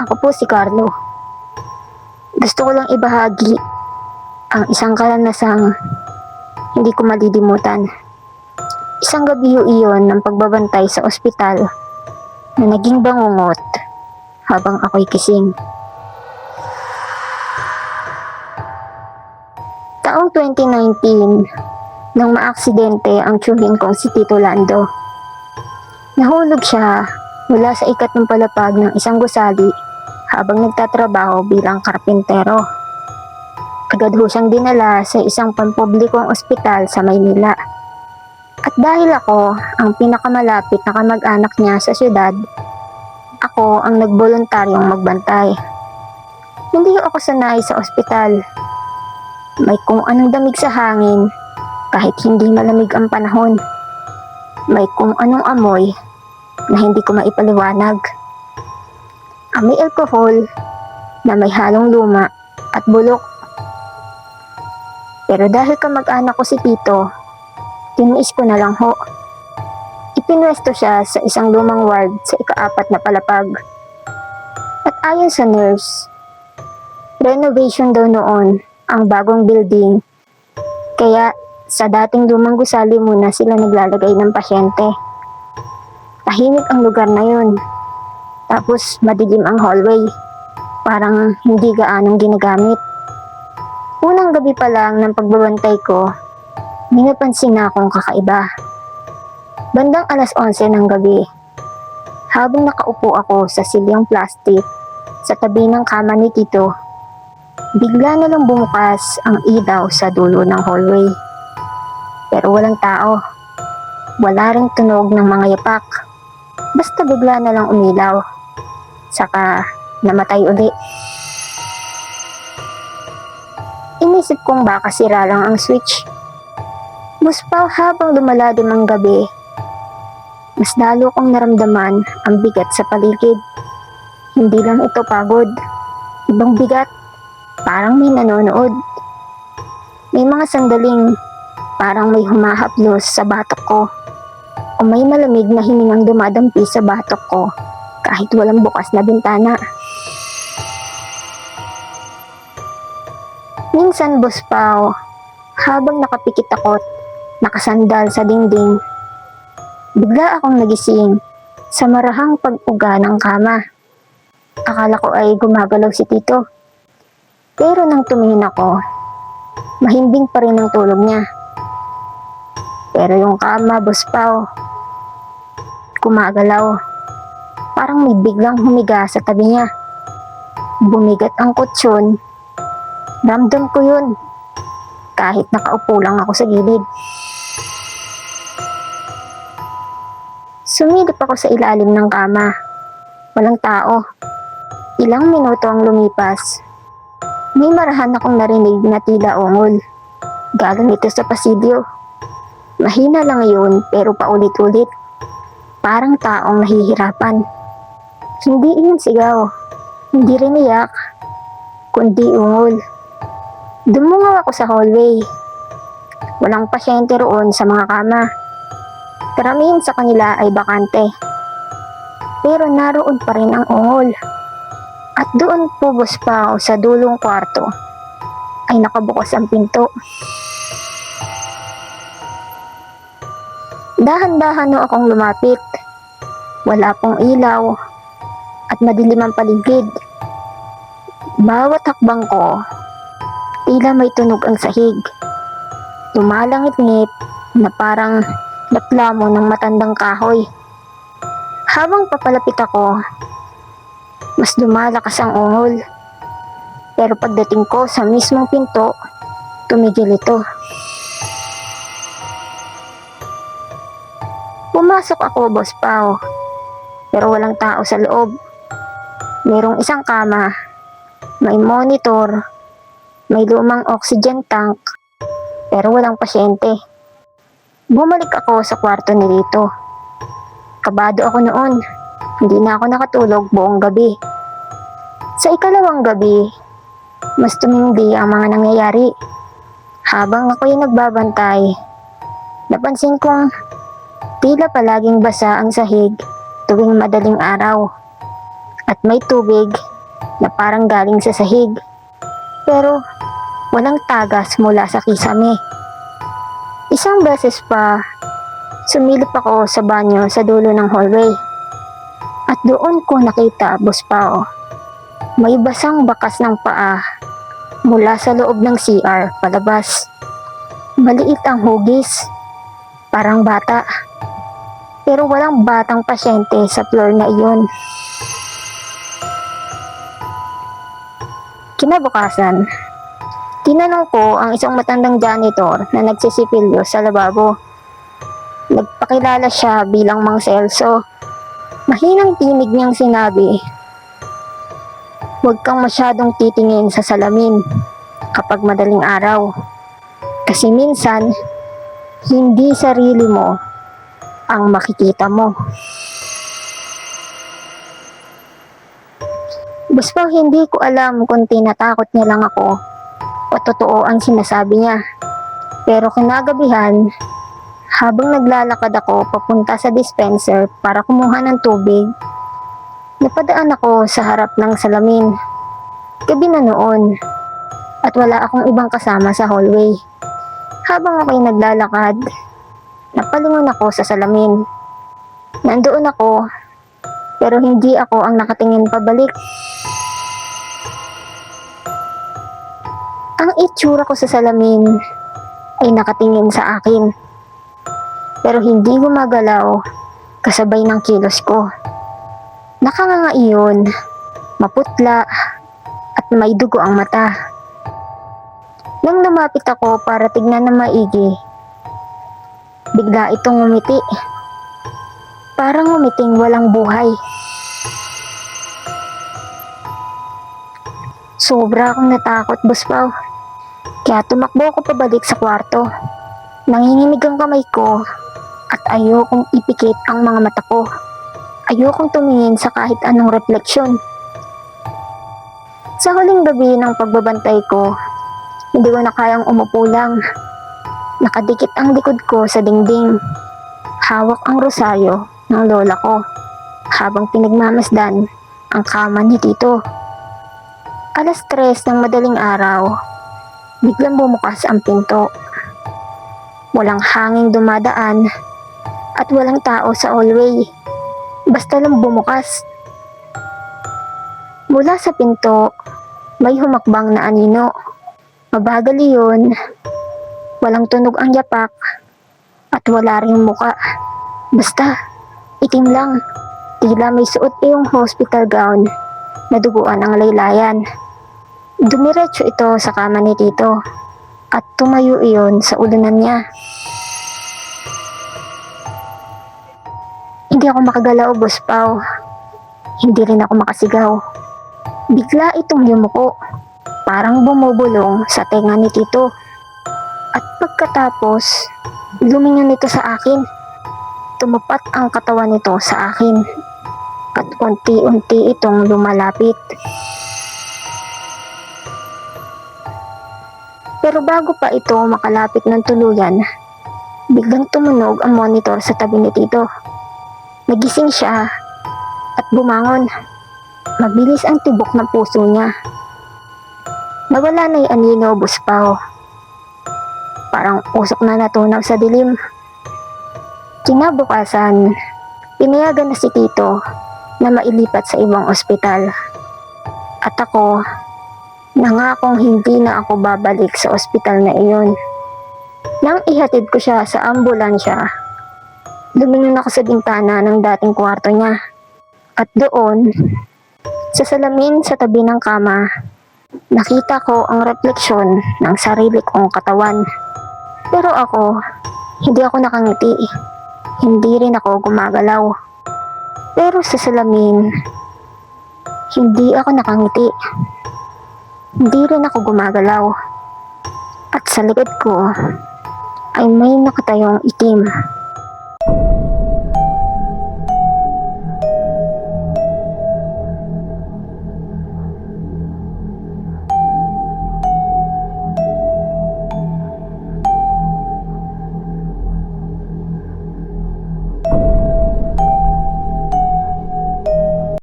Ako po si Carlo. Gusto ko lang ibahagi ang isang karanasang hindi ko malilimutan. Isang gabi iyon ng pagbabantay sa ospital na naging bangungot habang ako'y kising. Taong 2019, nang maaksidente ang tiyuhin kong si Tito Lando. Nahulog siya mula sa ikatlong palapag ng isang gusali habang nagtatrabaho bilang karpintero. Agad ho siyang dinala sa isang pampublikong ospital sa Maynila. At dahil ako ang pinakamalapit na kamag-anak niya sa syudad, ako ang nagboluntaryong magbantay. Hindi ako sanay sa ospital. May kung anong damig sa hangin kahit hindi malamig ang panahon. May kung anong amoy na hindi ko maipaliwanag. Amoy alcohol na may halong luma at bulok. Pero dahil kamag-anak ko si Tito, tiniis ko na lang ho. Ipinwesto siya sa isang lumang ward sa ika-4 na palapag. At ayon sa nurse, renovation daw noon ang bagong building. Kaya sa dating lumang gusali muna sila naglalagay ng pasyente. Tahimik ang lugar na yun. Tapos madilim ang hallway. Parang hindi gaanong ginagamit. Unang gabi pa lang ng pagbabantay ko, may napansin na akong kakaiba. Bandang 11:00 ng gabi, habang nakaupo ako sa silyang plastic sa tabi ng kama ni Tito, bigla na lang bumukas ang ilaw sa dulo ng hallway. Pero walang tao. Wala ring tunog ng mga yapak. Basta bigla na lang umilaw. Saka namatay uli. Inisip kong baka sira lang ang switch. Muspaw habang lumalalim ang gabi, mas lalo kong naramdaman ang bigat sa paligid. Hindi lang ito pagod. Ibang bigat. Parang may nanonood. May mga sandaling parang may humahaplos sa batok ko. O may malamig na hiningang dumadampi sa batok ko kahit walang bukas na bintana. Minsan, Boss Pao, habang nakapikit ako't nakasandal sa dingding, bigla akong nagising sa marahang pag-uga ng kama. Akala ko ay gumagalaw si Tito. Pero nang tumingin ako, mahimbing pa rin ang tulog niya. Pero yung kama, Boss Pao, gumagalaw. Parang may biglang humiga sa tabi niya. Bumigat ang kutsyon. Ramdam ko yun. Kahit nakaupo lang ako sa gilid. Sumilip ako sa ilalim ng kama. Walang tao. Ilang minuto ang lumipas. May marahan akong narinig na tila ungol. Galing ito sa pasilyo. Mahina lang yun pero paulit-ulit. Parang taong nahihirapan. Hindi iyon sigaw. Hindi rin iyak. Kundi ungol. Dumungaw ako sa hallway. Walang pasyente roon sa mga kama. Karamihan sa kanila ay bakante. Pero naroon pa rin ang ungol. At doon po, Boss Pao, sa dulong kwarto, ay nakabukas ang pinto. Dahan-dahan akong lumapit. Wala pong ilaw at madilim ang paligid. Bawat hakbang ko, tila may tunog ang sahig. Lumalangit-ngit na parang reklamo ng matandang kahoy. Habang papalapit ako, mas lumalakas ang ungol. Pero pagdating ko sa mismong pinto, tumigil ito. Pumasok ako, Boss Pao, pero walang tao sa loob. Merong isang kama, may monitor, may lumang oxygen tank, pero walang pasyente. Bumalik ako sa kwarto ni Tito. Kabado ako noon. Hindi na ako nakatulog buong gabi. Sa ikalawang gabi, mas tumindi ang mga nangyayari. Habang ako'y nagbabantay, napansin kong tila palaging basa ang sahig tuwing madaling araw. At may tubig na parang galing sa sahig. Pero walang tagas mula sa kisame. Isang beses pa, sumilip ako sa banyo sa dulo ng hallway. At doon ko nakita, Boss Pao, may basang bakas ng paa mula sa loob ng CR palabas. Maliit ang hugis, parang bata. Pero walang batang pasyente sa floor na iyon. Kinabukasan, tinanong ko ang isang matandang janitor na nagsisipilyo sa lababo. Nagpakilala siya bilang Mang Celso. Mahinang tinig niyang sinabi, "Huwag kang masyadong titingin sa salamin kapag madaling araw. Kasi minsan, hindi sarili mo ang makikita mo." Gusto hindi ko alam kung tinatakot niya lang ako o totoo ang sinasabi niya. Pero kinagabihan, habang naglalakad ako papunta sa dispenser para kumuha ng tubig, napadaan ako sa harap ng salamin. Gabi na noon at wala akong ibang kasama sa hallway. Habang ako'y naglalakad, napalingon ako sa salamin. Nandoon ako, pero hindi ako ang nakatingin pabalik. Ang itsura ko sa salamin ay nakatingin sa akin, pero hindi gumagalaw kasabay ng kilos ko. Nakanganga iyon, maputla at may dugo ang mata. Nang lumapit ako para tignan na maigi, bigla itong ngumiti. Parang ngumiting walang buhay. Sobra akong natakot, Boss Pao. Kaya tumakbo ako pabalik sa kwarto. Nanginginig ang kamay ko at ayokong ipikit ang mga mata ko. Ayokong tumingin sa kahit anong refleksyon. Sa huling gabi ng pagbabantay ko, hindi ko na kayang umupo lang. Nakadikit ang likod ko sa dingding. Hawak ang rosaryo ng lola ko habang pinagmamasdan ang kama ni Tito. 3:00 ng madaling araw, biglang bumukas ang pinto. Walang hangin dumadaan at walang tao sa hallway. Basta lang bumukas. Mula sa pinto, may humakbang na anino. Mabagal iyon, walang tunog ang yapak at wala ring muka. Basta, itim lang. Tila may suot iyong hospital gown na duguan ang laylayan. Dumiretso ito sa kama ni Tito at tumayo iyon sa ulunan niya. Hindi ako makagalaw, Boss Pao. Hindi rin ako makasigaw. Bigla itong yumuko, parang bumubulong sa tenga ni Tito. At pagkatapos, lumingon ito sa akin. Tumupat ang katawan nito sa akin at unti-unti itong lumalapit. Pero bago pa ito makalapit ng tuluyan, biglang tumunog ang monitor sa tabi ni Tito. Nagising siya at bumangon. Mabilis ang tibok ng puso niya. Nawala na yung anino, Boss Pao. Parang usok na natunaw sa dilim. Kinabukasan, pinayagan na si Tito na mailipat sa ibang ospital. At ako, nangakong hindi na ako babalik sa ospital na iyon. Nang ihatid ko siya sa ambulansya, lumingon ako sa bintana ng dating kwarto niya. At doon, sa salamin sa tabi ng kama, nakita ko ang refleksyon ng sarili kong katawan. Pero ako, hindi ako nakangiti. Hindi rin ako gumagalaw. Pero sa salamin, hindi ako nakangiti. Hindi rin ako gumagalaw. At sa likod ko ay may nakatayong itim